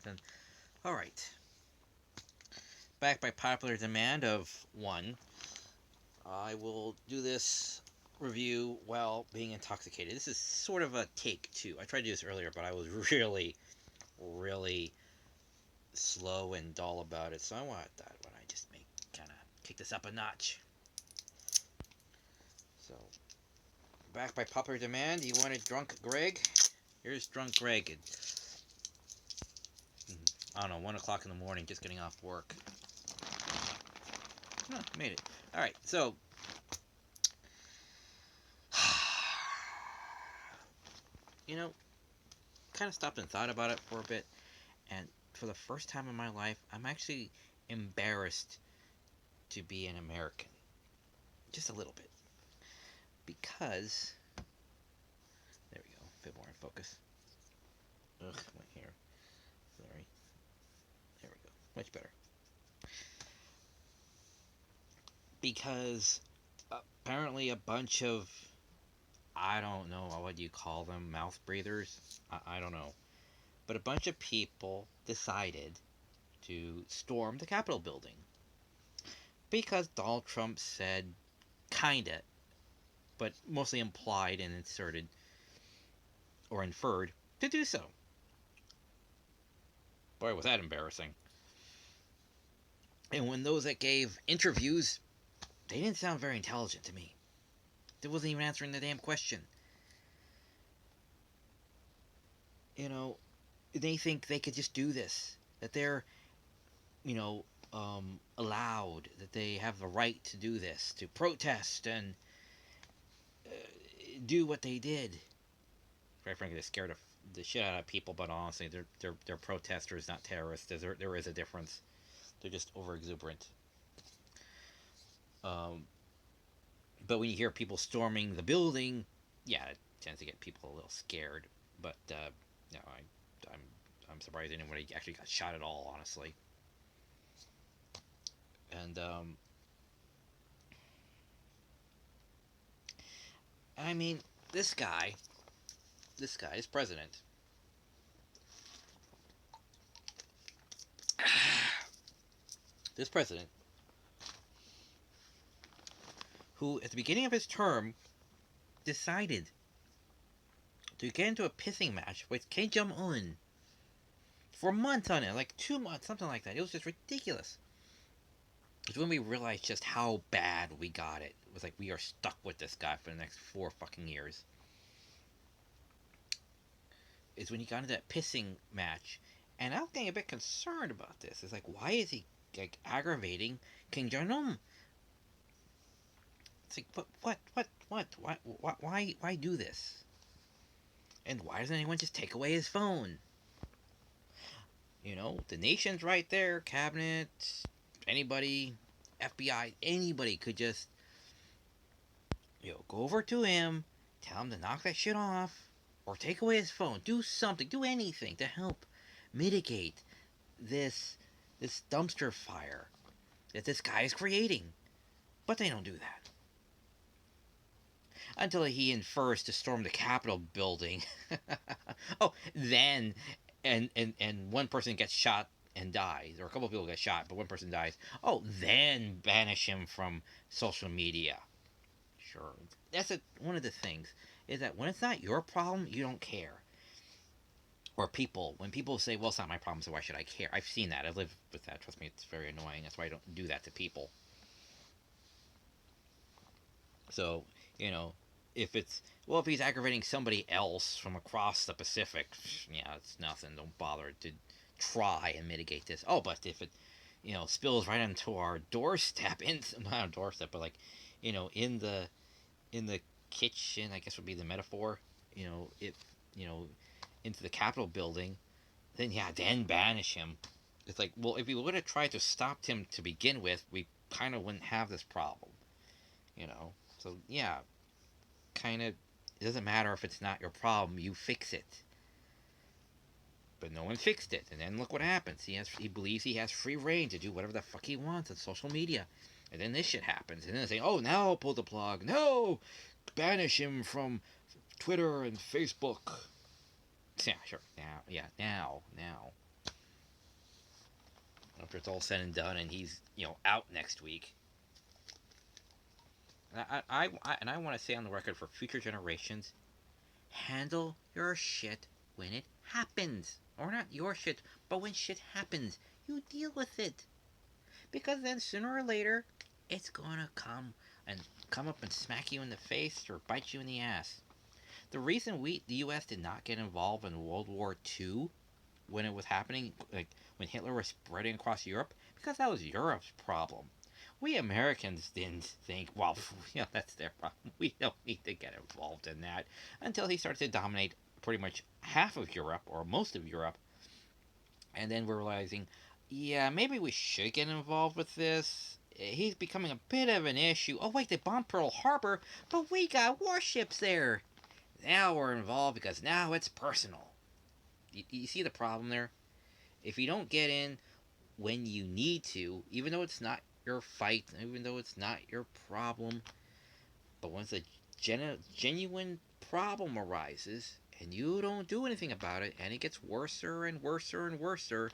then. Alright. Back by popular demand of one, I will do this review while being intoxicated. This is sort of a take two. I tried to do this earlier, but I was really slow and dull about it, so I wanted that when I just kind of kick this up a notch. So, back by popular demand, you wanted Drunk Greg? Here's Drunk Greg. I don't know, 1 o'clock in the morning, just getting off work. No, made it. Alright, so. Kind of stopped and thought about it for a bit, and for the first time in my life, I'm actually embarrassed to be an American. Just a little bit. Because. There we go, a bit more in focus. Ugh, my hair. Sorry. There we go. Much better. Because apparently a bunch of, I don't know, what do you call them? Mouth breathers? I don't know. But a bunch of people decided to storm the Capitol building. Because Donald Trump said, kinda, but mostly implied and inserted, or inferred, to do so. Boy, was that embarrassing. And when those that gave interviews, they didn't sound very intelligent to me. They wasn't even answering the damn question. They think they could just do this. That they're, allowed. That they have the right to do this. To protest and do what they did. Quite frankly, they're scared of the shit out of people, but honestly, they're protesters, not terrorists. There is a difference. They're just over exuberant. But when you hear people storming the building, yeah, it tends to get people a little scared. But I'm surprised anybody actually got shot at all, honestly. And I mean, this guy is president. This president, who at the beginning of his term decided to get into a pissing match with Kim Jong-un for months on it, like 2 months, something like that. It was just ridiculous. It's when we realized just how bad we got it. It was like we are stuck with this guy for the next 4 fucking years. Is when he got into that pissing match, and I was getting a bit concerned about this. It's like, why is he like aggravating Kim Jong Un? It's like, what? Why do this? And why doesn't anyone just take away his phone? The nation's right there, cabinet, anybody, FBI, anybody could just, go over to him, tell him to knock that shit off, or take away his phone, do something, do anything to help mitigate this dumpster fire that this guy is creating. But they don't do that. Until he infers to storm the Capitol building. Oh, then, and one person gets shot and dies, or a couple of people get shot, but one person dies. Oh, then banish him from social media. Sure. That's one of the things, is that when it's not your problem, you don't care. Or when people say, well, it's not my problem, so why should I care? I've seen that. I've lived with that. Trust me, it's very annoying. That's why I don't do that to people. So, if he's aggravating somebody else from across the Pacific, yeah, it's nothing. Don't bother to try and mitigate this. Oh, but if it, spills right onto our doorstep, not our doorstep, but like, in the kitchen, I guess would be the metaphor, into the Capitol building, then banish him. It's like, well, if we would have tried to stop him to begin with, we kind of wouldn't have this problem, So, yeah, kind of, it doesn't matter if it's not your problem, you fix it. But no one fixed it, and then look what happens. He believes he has free reign to do whatever the fuck he wants on social media. And then this shit happens, and then they say, oh, now pull the plug. No! Banish him from Twitter and Facebook. Yeah, sure. Now. after it's all said and done, and he's out next week. And I want to say on the record for future generations, handle your shit when it happens, or not your shit, but when shit happens, you deal with it, because then sooner or later, it's gonna come up and smack you in the face or bite you in the ass. The reason the U.S. did not get involved in World War II when it was happening, like when Hitler was spreading across Europe, because that was Europe's problem. We Americans didn't think, well, that's their problem. We don't need to get involved in that until he started to dominate pretty much half of Europe or most of Europe. And then we're realizing, yeah, maybe we should get involved with this. He's becoming a bit of an issue. Oh, wait, they bombed Pearl Harbor, but we got warships there. Now we're involved because now it's personal. You see the problem there? If you don't get in when you need to, even though it's not your fight, even though it's not your problem, but once a genuine problem arises and you don't do anything about it and it gets worser and worser and worser,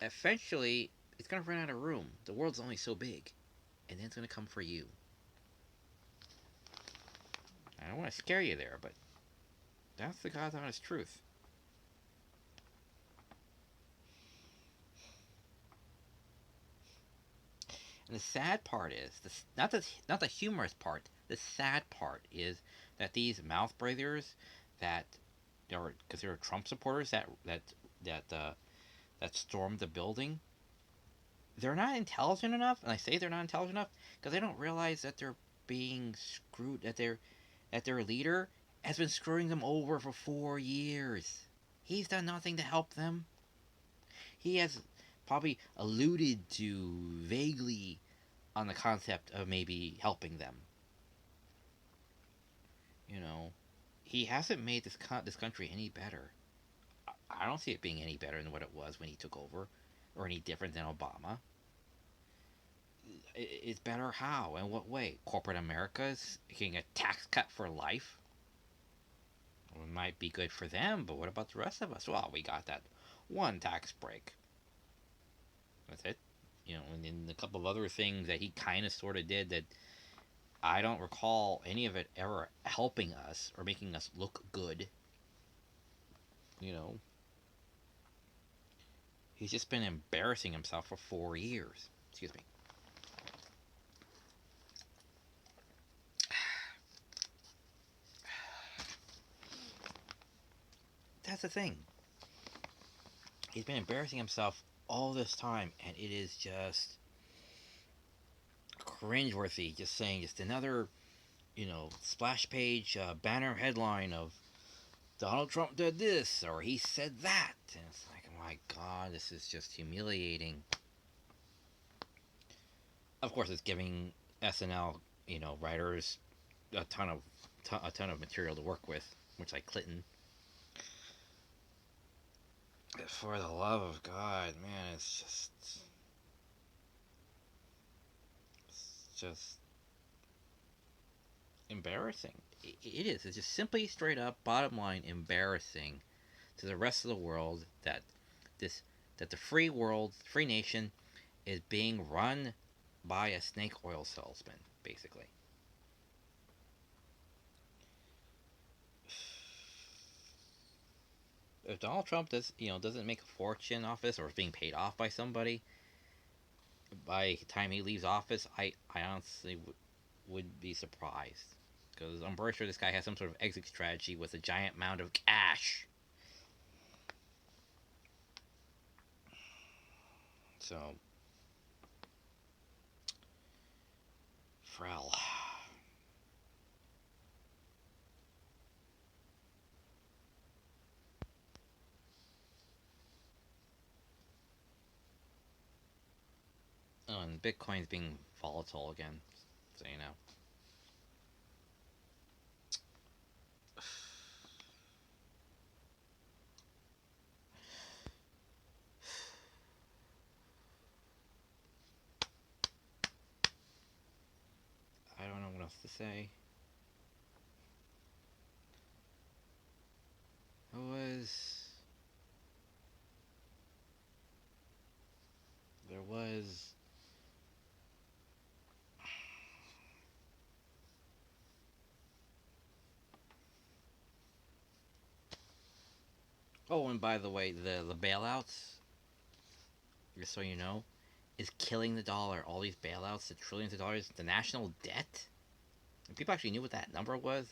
eventually it's going to run out of room. The world's only so big, and then it's going to come for you. I don't want to scare you there, but that's the God's honest truth. And the sad part is, not the humorous part. The sad part is that these mouth breathers that are considered Trump supporters that that stormed the building, they're not intelligent enough. And I say they're not intelligent enough because they don't realize that they're being screwed. That their leader has been screwing them over for 4 years. He's done nothing to help them. He has probably alluded to vaguely on the concept of maybe helping them. You know, he hasn't made this country any better. I don't see it being any better than what it was when he took over, or any different than Obama. It's better how? In what way? Corporate America is getting a tax cut for life. Well, it might be good for them, but what about the rest of us? Well, we got that one tax break. That's it. And then a couple of other things that he kind of sort of did that I don't recall any of it ever helping us or making us look good. You know, he's just been embarrassing himself for 4 years. Excuse me. That's the thing. He's been embarrassing himself all this time, and it is just cringeworthy. Just saying, just another, splash page banner headline of Donald Trump did this or he said that, and it's like, oh my God, this is just humiliating. Of course, it's giving SNL, writers a ton of material to work with, which like Clinton. For the love of God, man, it's just embarrassing. It is. It's just simply straight up, bottom line, embarrassing to the rest of the world this that the free nation, is being run by a snake oil salesman, basically. If Donald Trump doesn't make a fortune off this or is being paid off by somebody by the time he leaves office, I honestly would be surprised, because I'm pretty sure this guy has some sort of exit strategy with a giant amount of cash. So, Frel. Oh, and Bitcoin's being volatile again, so you know. I don't know what else to say. It was Oh, and by the way, the bailouts, just so you know, is killing the dollar. All these bailouts, the trillions of dollars, the national debt. If people actually knew what that number was,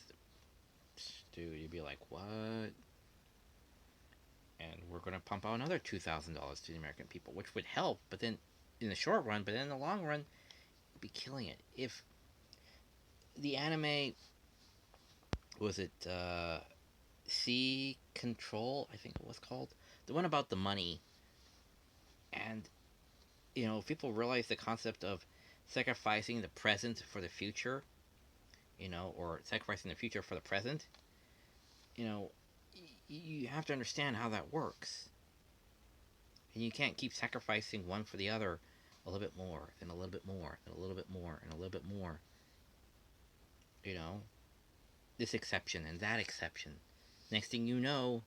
dude, you'd be like, what? And we're going to pump out another $2,000 to the American people, which would help, but then in the short run, but then in the long run, it'd be killing it. If the anime, was it Sea Control, I think it was called, the one about the money, and if people realize the concept of sacrificing the present for the future, or sacrificing the future for the present, you know, you have to understand how that works. And you can't keep sacrificing one for the other a little bit more, and a little bit more, and a little bit more, and a little bit more. You know, this exception and that exception. Next thing you know,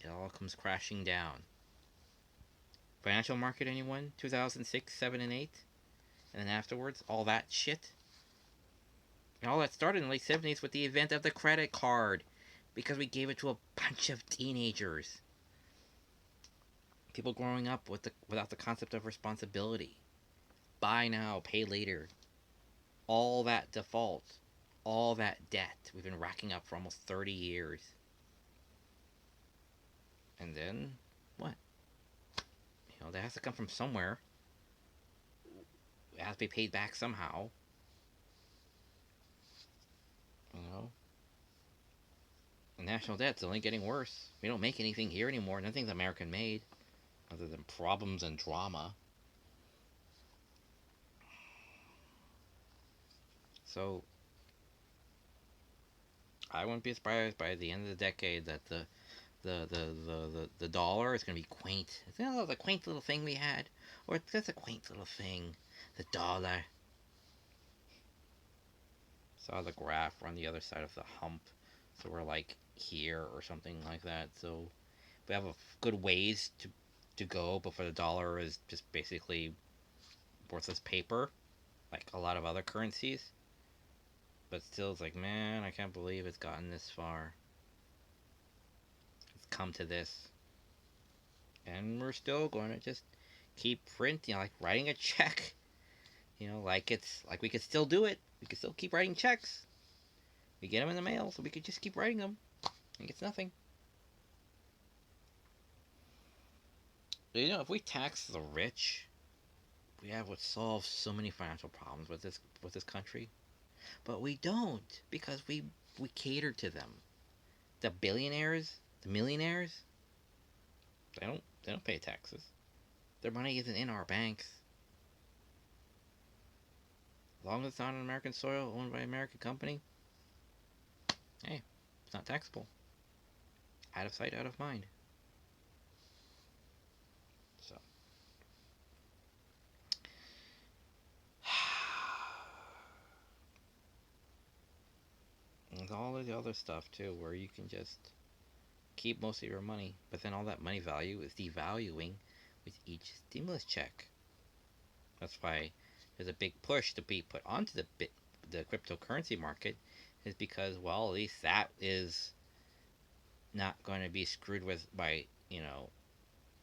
it all comes crashing down. Financial market, anyone? 2006, 7, and 8? And then afterwards, all that shit? And all that started in the late 70s with the advent of the credit card because we gave it to a bunch of teenagers. People growing up without the concept of responsibility. Buy now, pay later. All that default, all that debt we've been racking up for almost 30 years. And then, what? That has to come from somewhere. It has to be paid back somehow. You know, the national debt's only getting worse. We don't make anything here anymore. Nothing's American made, other than problems and drama. So I wouldn't be surprised by the end of the decade that the dollar is going to be quaint. It's the quaint little thing we had, or it's just a quaint little thing. The dollar. Saw the graph. We're on the other side of the hump, so we're like here or something like that. So we have a good ways to go before the dollar is just basically worthless paper, like a lot of other currencies. But still, it's like, man, I can't believe it's gotten this far. It's come to this, and we're still going to just keep printing, like writing a check. Like it's like we could still do it. We could still keep writing checks. We get them in the mail, so we could just keep writing them. And it's nothing. If we tax the rich, would solve so many financial problems with this country. But we don't, because we cater to them. The billionaires, the millionaires, they don't pay taxes. Their money isn't in our banks. As long as it's not on American soil, owned by an American company, hey, it's not taxable. Out of sight, out of mind. So, and all of the other stuff too, where you can just keep most of your money, but then all that money value is devaluing with each stimulus check. That's why there's a big push to be put onto the cryptocurrency market, is because, well, at least that is not going to be screwed with by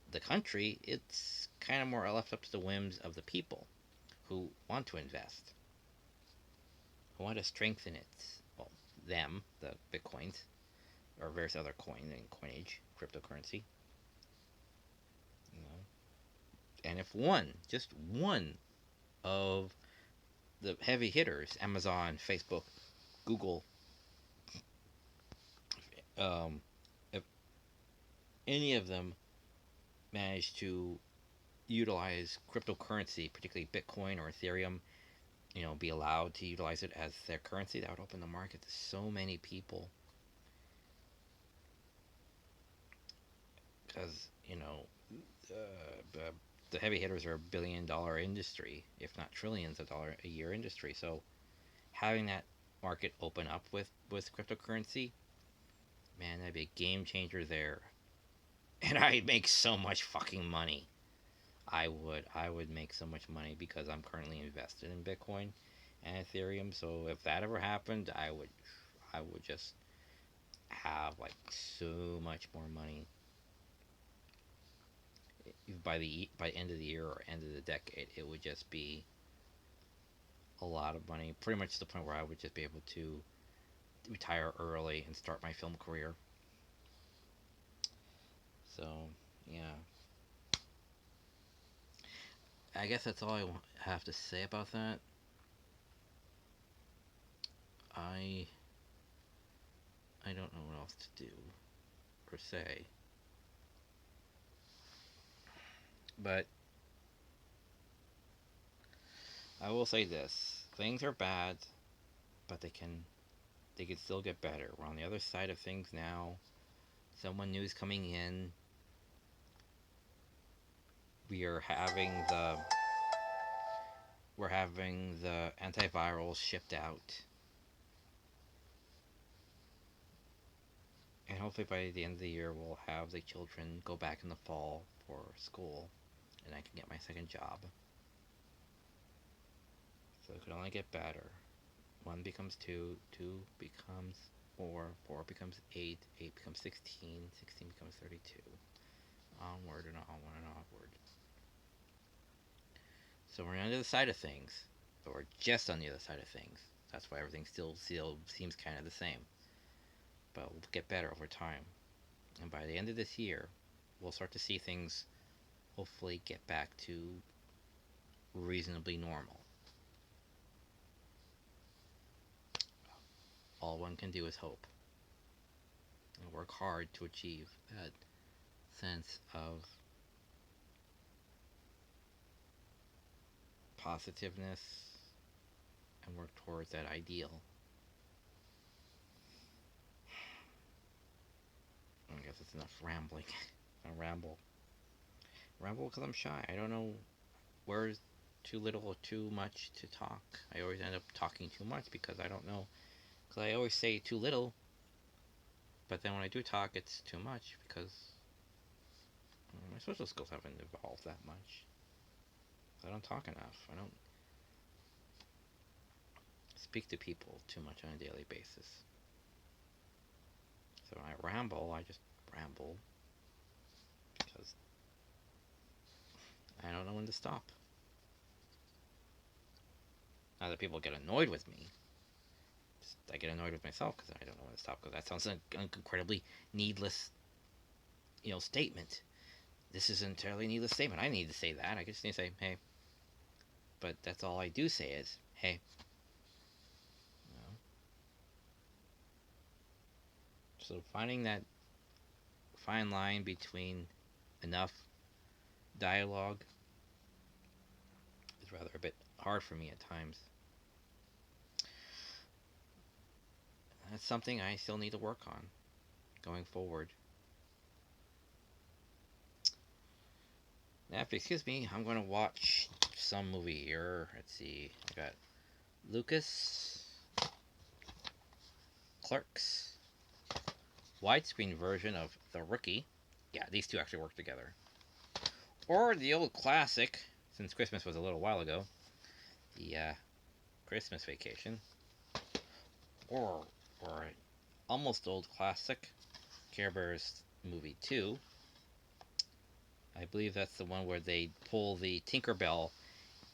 the country. It's kind of more left up to the whims of the people who want to invest, who want to strengthen it. Well, them, the bitcoins, or various other coinage, cryptocurrency. You know, and if just one of the heavy hitters, Amazon, Facebook, Google, if any of them manage to utilize cryptocurrency, particularly Bitcoin or Ethereum, be allowed to utilize it as their currency, that would open the market to so many people. Because, the heavy hitters are $1 billion industry, if not trillions of dollar a year industry. So having that market open up with cryptocurrency, man, that'd be a game changer there. And I'd make so much fucking money. I would make so much money because I'm currently invested in Bitcoin and Ethereum. So if that ever happened, I would just have like so much more money by end of the year or end of the decade. It would just be a lot of money, pretty much to the point where I would just be able to retire early and start my film career. So yeah, I guess that's all I have to say about that. I I don't know what else to do or say, but I will say this: things are bad, but they can still get better. We're on the other side of things now. Someone new is coming in. We are having the we're having the antivirals shipped out, and hopefully by the end of the year we'll have the children go back in the fall for school, and I can get my second job. So it could only get better. One becomes two, two becomes four, four becomes eight, eight becomes 16, 16 becomes 32. Onward and onward and onward. So we're on the other side of things, but we're just on the other side of things. That's why everything still seems kind of the same. But we'll get better over time. And by the end of this year, we'll start to see things hopefully get back to reasonably normal. All one can do is hope and work hard to achieve that sense of positiveness and work towards that ideal. I guess it's enough rambling. I ramble. Ramble because I'm shy. I don't know where's too little or too much to talk. I always end up talking too much because I don't know. Because I always say too little, but then when I do talk, it's too much because my social skills haven't evolved that much. I don't talk enough. I don't speak to people too much on a daily basis. So when I ramble, I just ramble because I don't know when to stop. Not that people get annoyed with me. Just, I get annoyed with myself because I don't know when to stop. Because that sounds like an incredibly needless, statement. This is an entirely needless statement. I need to say that. I just need to say, hey. But that's all I do say is, hey. You know? So finding that fine line between enough dialogue is rather a bit hard for me at times. That's something I still need to work on going forward. Now, if you excuse me, I'm going to watch some movie here. Let's see. I got Lucas, Clerks, widescreen version of The Rookie. Yeah, these two actually work together. Or the old classic, since Christmas was a little while ago, the Christmas Vacation. Or almost old classic, Care Bears Movie 2. I believe that's the one where they pull the Tinkerbell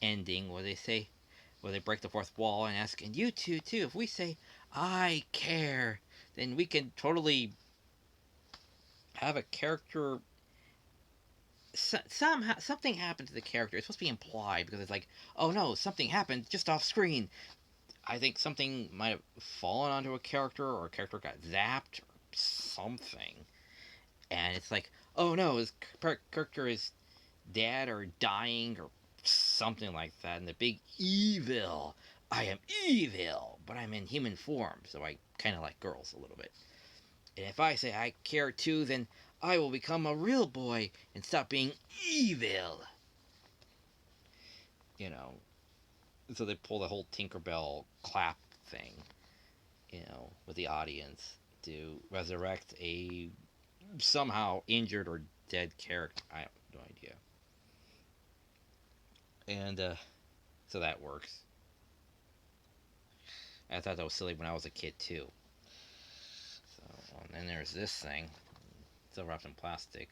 ending where they break the fourth wall and ask, and you two too, if we say, I care, then we can totally have a character. Somehow, something happened to the character. It's supposed to be implied because it's like, oh no, something happened just off screen. I think something might have fallen onto a character, or a character got zapped, or something. And it's like, oh no, his character is dead or dying or something like that. And the big evil. I am evil, but I'm in human form, so I kind of like girls a little bit. And if I say I care too, then I will become a real boy and stop being evil. You know, so they pull the whole Tinkerbell clap thing, with the audience to resurrect a somehow injured or dead character. I have no idea. And so that works. I thought that was silly when I was a kid too. So, And there's this thing, still wrapped in plastic.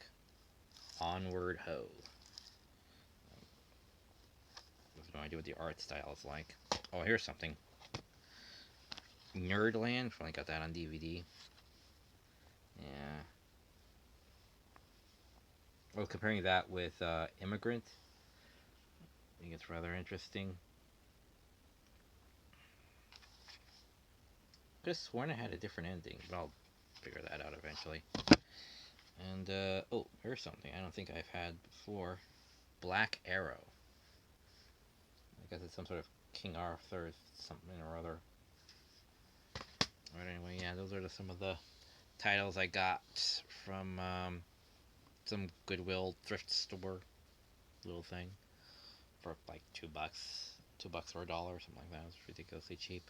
Onward Ho. I have no idea what the art style is like. Oh, here's something. Nerdland. Finally got that on DVD. Yeah. Well, comparing that with Immigrant, I think it's rather interesting. Could have sworn it had a different ending, but I'll figure that out eventually. And, oh, here's something I don't think I've had before. Black Arrow. I guess it's some sort of King Arthur something or other. But anyway, yeah, those are some of the titles I got from some Goodwill thrift store little thing for like $2, $2 or $1, something like that. It was ridiculously cheap.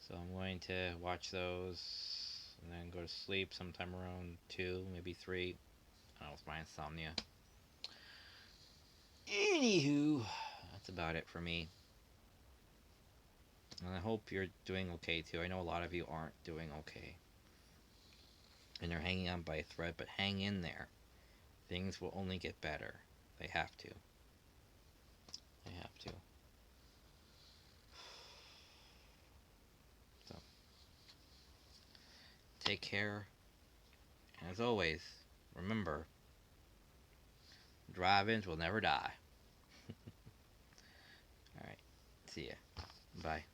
So I'm going to watch those and then go to sleep sometime around 2, maybe 3. I don't know, with my insomnia. Anywho, that's about it for me. And I hope you're doing okay too. I know a lot of you aren't doing okay. And they're hanging on by a thread, but hang in there. Things will only get better. They have to. They have to. So, take care. And as always, remember, drive-ins will never die. Alright, see ya. Bye.